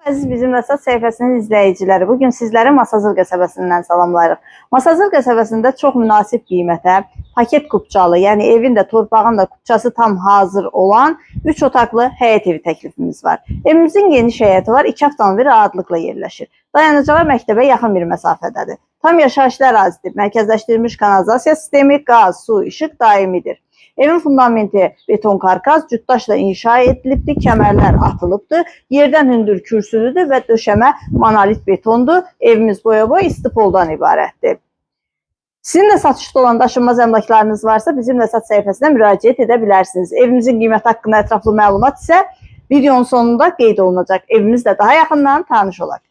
Əziz bizim Vəsat səhifəsinin izləyiciləri, bugün sizləri Masazır qəsəbəsindən salamlayırıq. Masazır qəsəbəsində çox münasib qiymətə, paket kupçalı, yəni evin də torpağın da kupçası tam hazır olan 3 otaqlı həyət evi təklifimiz var. Evimizin geniş həyəti var, 2 avtomobil rahatlıqla yerləşir. Dayanacağı məktəbə yaxın bir məsafədədir. Tam yaşayışlı ərazidir, mərkəzləşdirilmiş kanalizasiya sistemi, qaz, su, işıq daimidir. Evin fundamenti beton karkas, cütdaşla inşa edilibdir, kəmərlər atılıbdır, yerdən hündür kürsülüdür və döşəmə monolit betondur. Evimiz boya-boy istipoldan ibarətdir. Sizin də satışda olan daşınmaz əmlaklarınız varsa bizim Vəsat səhifəsinə müraciət edə bilərsiniz. Evimizin qiyməti haqqında ətraflı məlumat isə videonun sonunda qeyd olunacaq. Evimizlə daha yaxından tanış olaq.